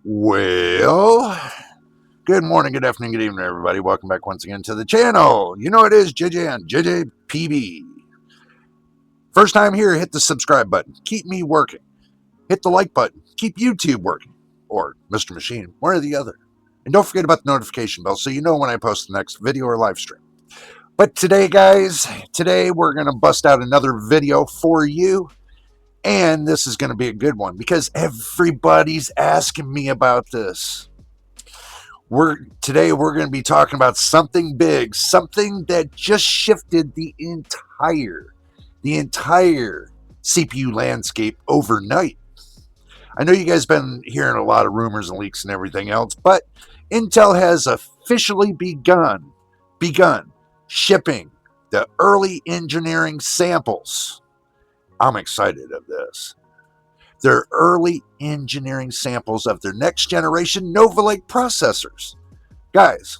Well, good morning, good afternoon, good evening, everybody. Welcome back once again to the channel. You know it is JJ on JJPB. First time here, hit the subscribe button. Keep me working. Hit the like button. Keep YouTube working. Or Mr. Machine, one or the other. And don't forget about the notification bell so you know when I post the next video or live stream. But today, guys, we're going to bust out another video for you. And this is going to be a good one because everybody's asking me about this. Today we're going to be talking about something big, something that just shifted the entire CPU landscape overnight. I know you guys been hearing a lot of rumors and leaks and everything else, but Intel has officially begun shipping the early engineering samples. I'm excited of this. Their early engineering samples of their next generation Nova Lake processors. Guys,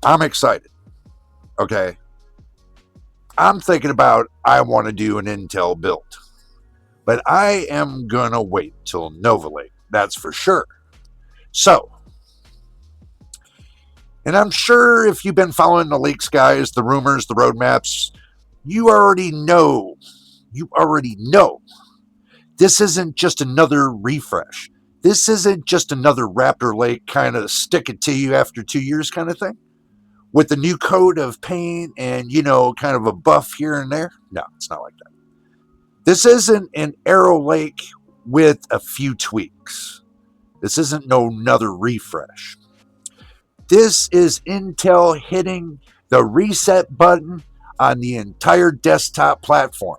I'm excited. Okay. I'm thinking about I want to do an Intel build. But I am going to wait till Nova Lake. That's for sure. So, and I'm sure if you've been following the leaks, guys, the rumors, the roadmaps, you already know. This isn't just another refresh. This isn't just another Raptor Lake kind of stick it to you after 2 years kind of thing. With the new coat of paint and, kind of a buff here and there. No, it's not like that. This isn't an Arrow Lake with a few tweaks. This isn't another refresh. This is Intel hitting the reset button on the entire desktop platform.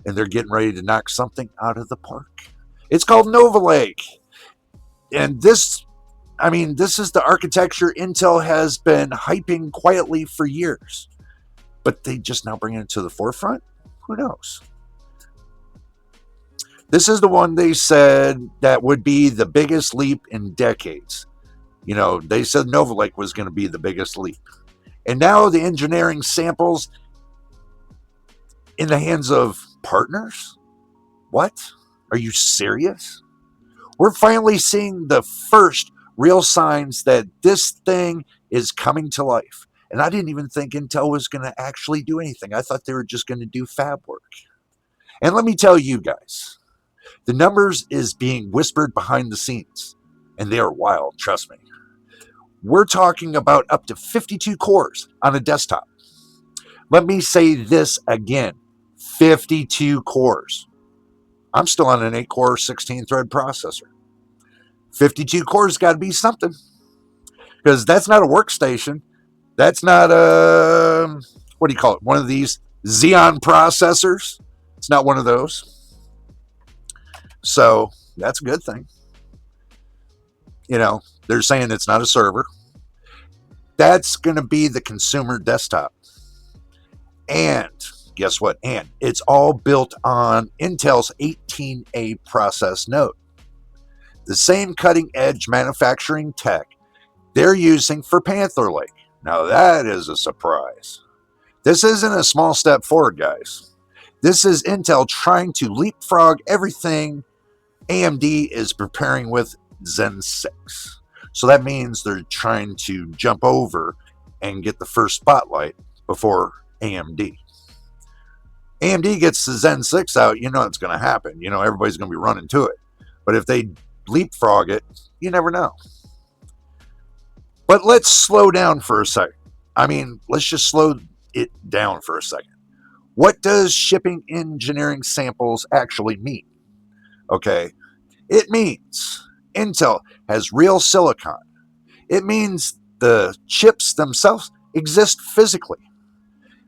And they're getting ready to knock something out of the park. It's called Nova Lake. And this is the architecture Intel has been hyping quietly for years. But they just now bring it to the forefront? Who knows? This is the one they said that would be the biggest leap in decades. They said Nova Lake was going to be the biggest leap. And now the engineering samples in the hands of partners? What? Are you serious? We're finally seeing the first real signs that this thing is coming to life. And I didn't even think Intel was going to actually do anything. I thought they were just going to do fab work. And let me tell you guys, the numbers is being whispered behind the scenes. And they are wild, trust me. We're talking about up to 52 cores on a desktop. Let me say this again. 52 cores. I'm still on an 8-core, 16-thread processor. 52 cores got to be something. Because that's not a workstation. That's not a, what do you call it? One of these Xeon processors. It's not one of those. So, that's a good thing. They're saying it's not a server. That's going to be the consumer desktop. And guess what? And it's all built on Intel's 18A process node. The same cutting-edge manufacturing tech they're using for Panther Lake. Now that is a surprise. This isn't a small step forward, guys. This is Intel trying to leapfrog everything AMD is preparing with Zen 6. So that means they're trying to jump over and get the first spotlight before AMD. AMD gets the Zen 6 out, it's going to happen. Everybody's going to be running to it. But if they leapfrog it, you never know. But let's slow down for a second. Let's just slow it down for a second. What does shipping engineering samples actually mean? Okay, it means Intel has real silicon. It means the chips themselves exist physically.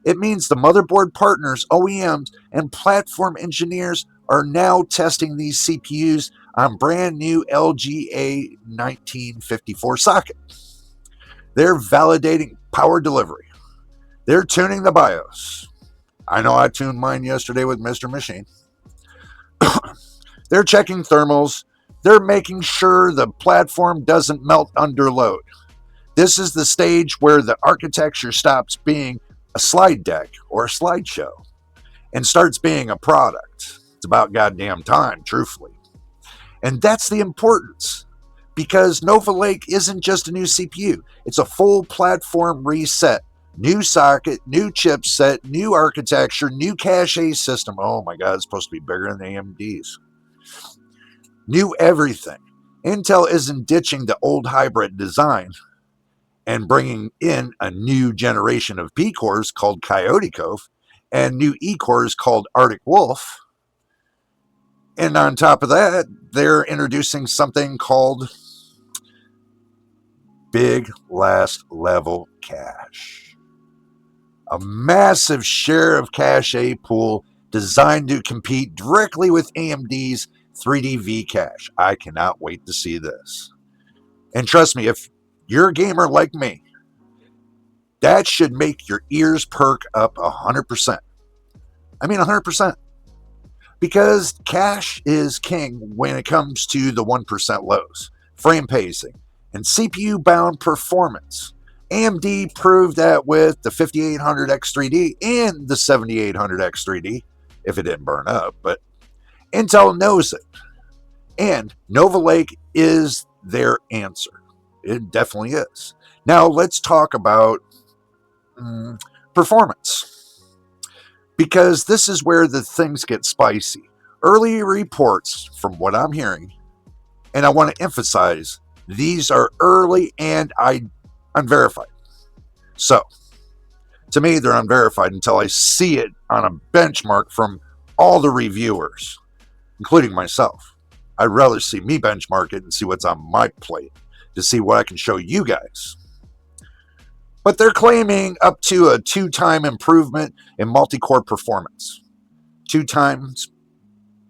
It means the motherboard partners, OEMs, and platform engineers are now testing these CPUs on brand new LGA 1954 socket. They're validating power delivery. They're tuning the BIOS. I know I tuned mine yesterday with Mr. Machine. They're checking thermals. They're making sure the platform doesn't melt under load. This is the stage where the architecture stops being a slide deck or a slideshow and starts being a product. It's about goddamn time, truthfully. And that's the importance, because Nova Lake isn't just a new CPU. It's a full platform reset. New socket, new chipset, new architecture, new cache system. Oh my God, it's supposed to be bigger than AMD's. New everything. Intel isn't ditching the old hybrid design and bringing in a new generation of Pcores called Coyote Cove and new Ecores called Arctic Wolf. And on top of that, they're introducing something called Big Last Level Cache. A massive share of cache pool designed to compete directly with AMD's 3D VCache. I cannot wait to see this. And trust me, if you're a gamer like me, that should make your ears perk up 100%. I mean 100%. Because cache is king when it comes to the 1% lows, frame pacing, and CPU-bound performance. AMD proved that with the 5800X3D and the 7800X3D, if it didn't burn up, but Intel knows it. And Nova Lake is their answer. It definitely is. Now let's talk about performance, because this is where the things get spicy. Early reports, from what I'm hearing, and I want to emphasize, these are early and unverified. So, to me, they're unverified until I see it on a benchmark from all the reviewers, including myself. I'd rather see me benchmark it and see what's on my plate to see what I can show you guys. But they're claiming up to a 2-time improvement in multi-core performance. 2 times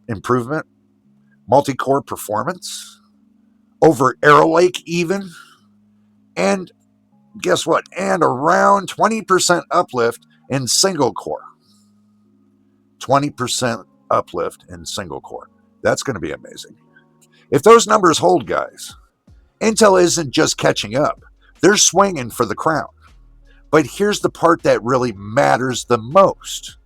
improvement, multi-core performance, over Arrow Lake even. And guess what? And around 20% uplift in single core. 20% uplift in single core. That's going to be amazing. If those numbers hold, guys, Intel isn't just catching up. They're swinging for the crown. But here's the part that really matters the most.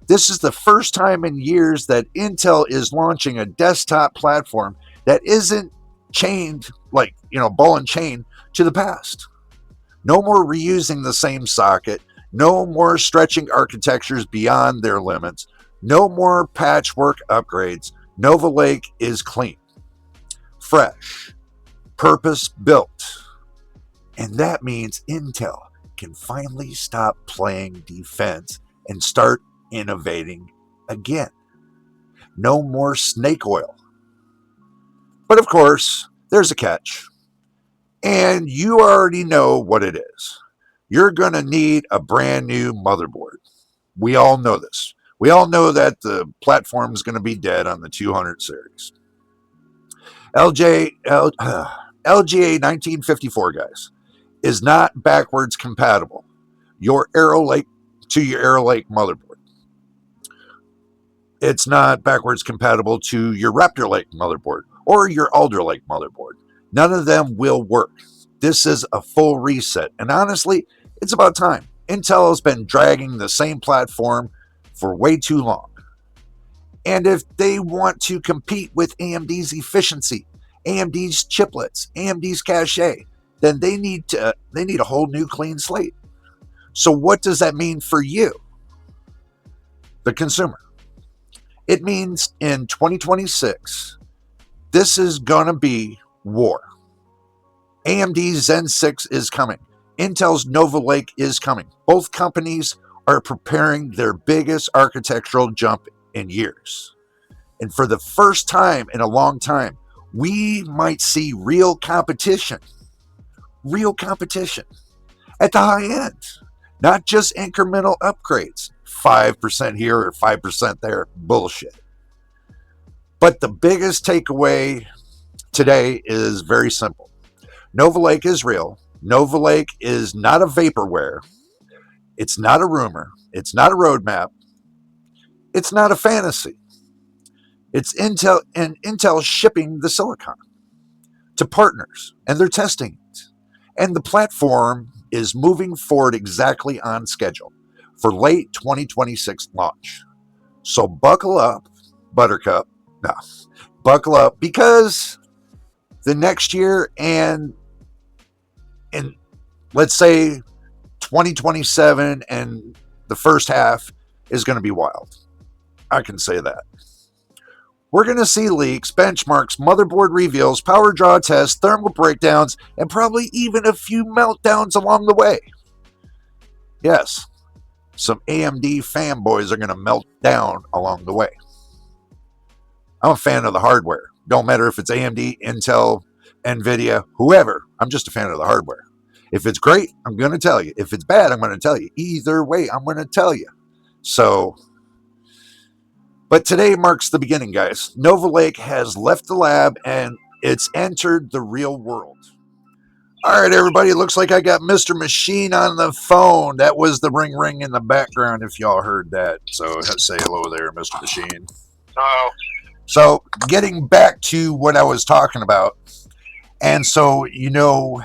This is the first time in years that Intel is launching a desktop platform that isn't chained, like, ball and chain to the past. No more reusing the same socket. No more stretching architectures beyond their limits. No more patchwork upgrades. Nova Lake is clean, fresh, purpose-built. And that means Intel can finally stop playing defense and start innovating again. No more snake oil. But of course, there's a catch. And you already know what it is. You're going to need a brand new motherboard. We all know this. We all know that the platform is going to be dead on the 200 series. LGA 1954, guys, is not backwards compatible your Arrow Lake motherboard. It's not backwards compatible to your Raptor Lake motherboard or your Alder Lake motherboard. None of them will work. This is a full reset. And honestly, it's about time. Intel has been dragging the same platform for way too long. And if they want to compete with AMD's efficiency, AMD's chiplets, AMD's cache, then they need a whole new clean slate. So what does that mean for you, the consumer? It means in 2026, this is going to be war. AMD's Zen 6 is coming. Intel's Nova Lake is coming. Both companies are preparing their biggest architectural jump in years. And for the first time in a long time, we might see real competition at the high end, not just incremental upgrades, 5% here or 5% there, bullshit. But the biggest takeaway today is very simple. Nova Lake is real. Nova Lake is not a vaporware. It's not a rumor. It's not a roadmap. It's not a fantasy. It's Intel, and Intel shipping the silicon to partners, and they're testing it. And the platform is moving forward exactly on schedule for late 2026 launch. So buckle up, Buttercup. No, buckle up, because the next year and let's say 2027 and the first half is going to be wild. I can say that. We're going to see leaks, benchmarks, motherboard reveals, power draw tests, thermal breakdowns, and probably even a few meltdowns along the way. Yes, some AMD fanboys are going to melt down along the way. I'm a fan of the hardware. Don't matter if it's AMD, Intel, NVIDIA, whoever. I'm just a fan of the hardware. If it's great, I'm going to tell you. If it's bad, I'm going to tell you. Either way, I'm going to tell you. So, but today marks the beginning, guys. Nova Lake has left the lab and it's entered the real world. All right, everybody. It looks like I got Mr. Machine on the phone. That was the ring ring in the background, if y'all heard that. So say hello there, Mr. Machine. Oh. So getting back to what I was talking about. And so, you know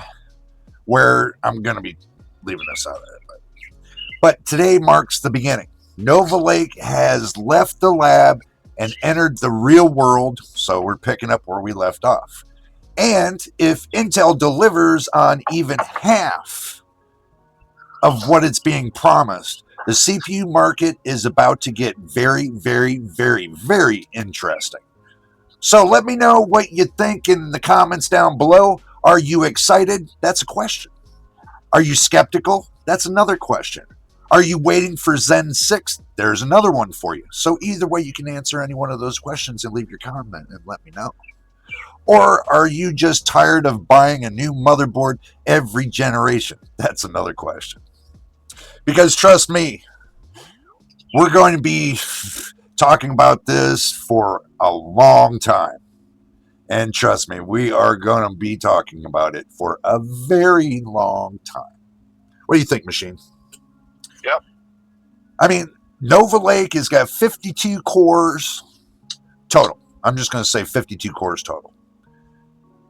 where I'm going to be leaving this out of it. But today marks the beginning. Nova Lake has left the lab and entered the real world. So we're picking up where we left off. And if Intel delivers on even half of what it's being promised, the CPU market is about to get very, very, very, very interesting. So let me know what you think in the comments down below. Are you excited? That's a question. Are you skeptical? That's another question. Are you waiting for Zen 6? There's another one for you. So either way, you can answer any one of those questions and leave your comment and let me know. Or are you just tired of buying a new motherboard every generation? That's another question. Because trust me, we're going to be talking about this for a long time. And trust me, we are going to be talking about it for a very long time. What do you think, Machine? Yep. I mean, Nova Lake has got 52 cores total. I'm just going to say 52 cores total.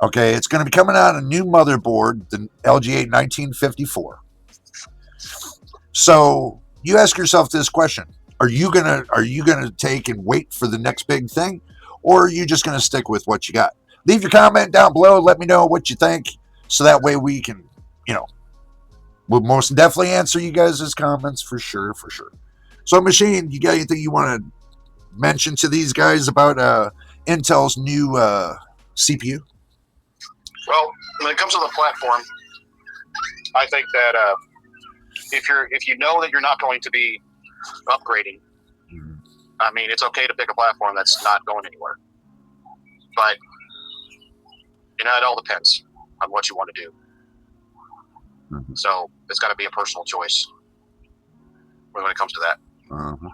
Okay, it's going to be coming out a new motherboard, the LG8 1954. So you ask yourself this question: Are you gonna take and wait for the next big thing, or are you just gonna stick with what you got? Leave your comment down below. Let me know what you think, so that way we can, we'll most definitely answer you guys' comments for sure. So, Machine, you got anything you want to mention to these guys about Intel's new CPU? Well, when it comes to the platform, I think that if you know that you're not going to be upgrading, I mean, it's okay to pick a platform that's not going anywhere. But it all depends on what you want to do. Mm-hmm. So it's got to be a personal choice when it comes to that. Mm-hmm.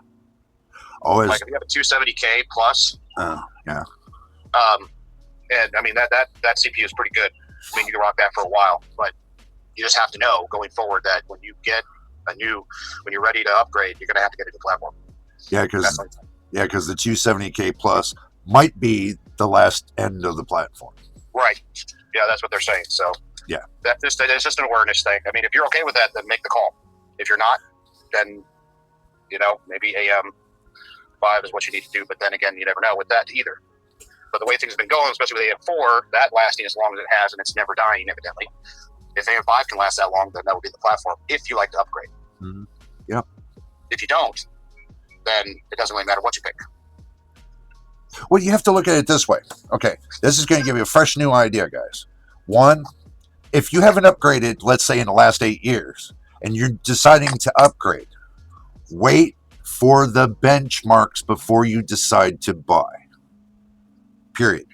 Always. Like if you have a 270K plus, yeah. And I mean that CPU is pretty good. I mean, you can rock that for a while, but you just have to know going forward that when you get when you're ready to upgrade, you're going to have to get a new platform. Yeah, because the 270K plus might be the last end of the platform. Right. Yeah, that's what they're saying. So yeah, it's just an awareness thing. I mean, if you're okay with that, then make the call. If you're not, then maybe AM5 is what you need to do. But then again, you never know with that either. But the way things have been going, especially with AM4, that lasting as long as it has, and it's never dying, evidently. If AM5 can last that long, then that would be the platform, if you like to upgrade. Mm-hmm. Yeah. If you don't, then it doesn't really matter what you pick. Well, you have to look at it this way. Okay, this is going to give you a fresh new idea, guys. One, if you haven't upgraded, let's say in the last 8 years, and you're deciding to upgrade, wait for the benchmarks before you decide to buy. Period.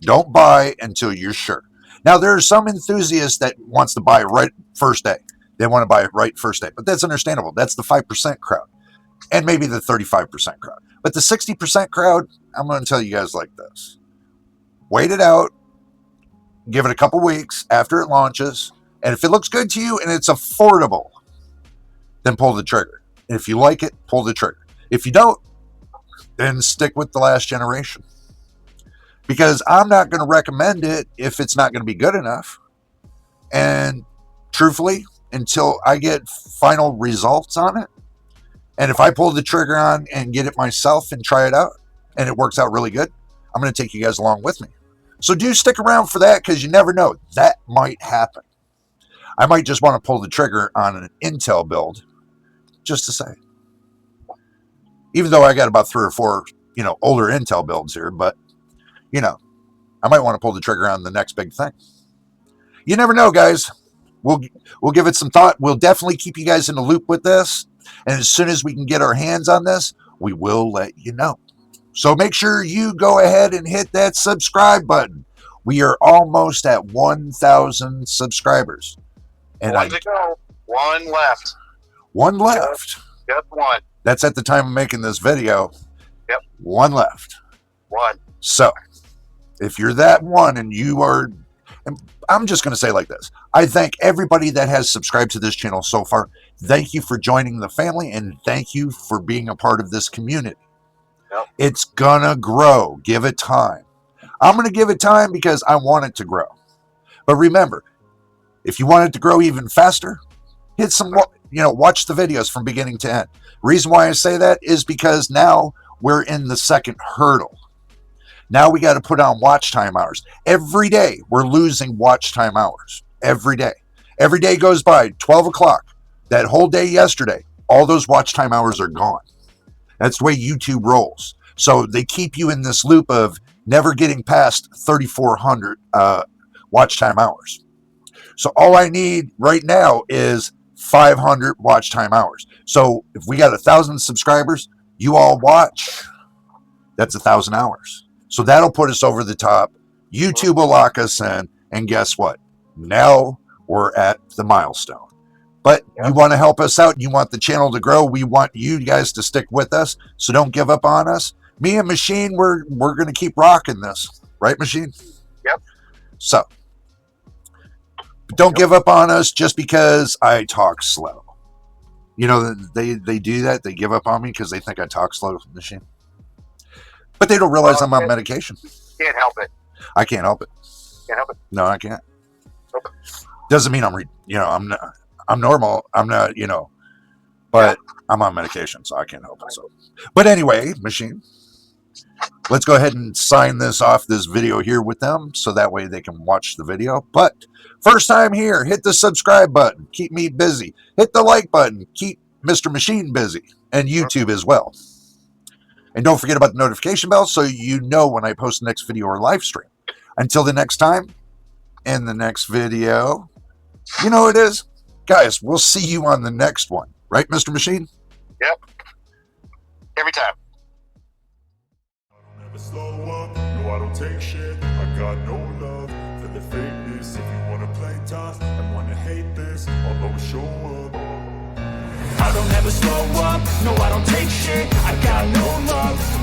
Don't buy until you're sure. Now, there are some enthusiasts that wants to buy right first day. They want to buy it right first day. But that's understandable. That's the 5% crowd. And maybe the 35% crowd. But the 60% crowd, I'm going to tell you guys like this. Wait it out. Give it a couple weeks after it launches. And if it looks good to you and it's affordable, then pull the trigger. And if you like it, pull the trigger. If you don't, then stick with the last generation. Because I'm not going to recommend it if it's not going to be good enough. And truthfully, until I get final results on it, and if I pull the trigger on and get it myself and try it out, and it works out really good, I'm going to take you guys along with me. So do stick around for that, because you never know. That might happen. I might just want to pull the trigger on an Intel build, just to say. Even though I got about 3 or 4, older Intel builds here, but, I might want to pull the trigger on the next big thing. You never know, guys. We'll give it some thought. We'll definitely keep you guys in the loop with this. And as soon as we can get our hands on this, we will let you know. So make sure you go ahead and hit that subscribe button. We are almost at 1,000 subscribers. And one to go. One left. One left. Yep, one. That's at the time of making this video. Yep. One left. One. So, if you're that one and you are, and I'm just going to say like this. I thank everybody that has subscribed to this channel so far. Thank you for joining the family, and thank you for being a part of this community. Yep. It's gonna grow. Give it time. I'm going to give it time because I want it to grow. But remember, if you want it to grow even faster, hit some, watch the videos from beginning to end. Reason why I say that is because now we're in the second hurdle. Now we got to put on watch time hours. Every day we're losing watch time hours. Every day. Every day goes by, 12 o'clock. That whole day yesterday, all those watch time hours are gone. That's the way YouTube rolls. So they keep you in this loop of never getting past 3,400 watch time hours. So all I need right now is 500 watch time hours. So if we got 1,000 subscribers, you all watch, that's 1,000 hours. So that'll put us over the top. YouTube will lock us in. And guess what? Now we're at the milestone. But you want to help us out. You want the channel to grow. We want you guys to stick with us. So don't give up on us. Me and Machine, we're going to keep rocking this. Right, Machine? Yep. So don't give up on us just because I talk slow. They do that. They give up on me because they think I talk slow, Machine. But they don't realize I'm on medication. Can't help it. I can't help it. Can't help it. No, I can't. Nope. Doesn't mean I'm normal. I'm not, but I'm on medication, so I can't help it. So, but anyway, Machine, let's go ahead and sign this video here with them, so that way they can watch the video. But first time here, hit the subscribe button. Keep me busy. Hit the like button. Keep Mr. Machine busy, and YouTube as well. And don't forget about the notification bell so you know when I post the next video or live stream. Until the next time, in the next video, you know what it is? Guys, we'll see you on the next one. Right, Mr. Machine? Yep. Every time. I don't ever slow up, no I don't take shit. I got no love for the fakeness. If you wanna play tough and wanna hate this, I'll always show up. I don't ever slow up, no I don't take shit. I got no love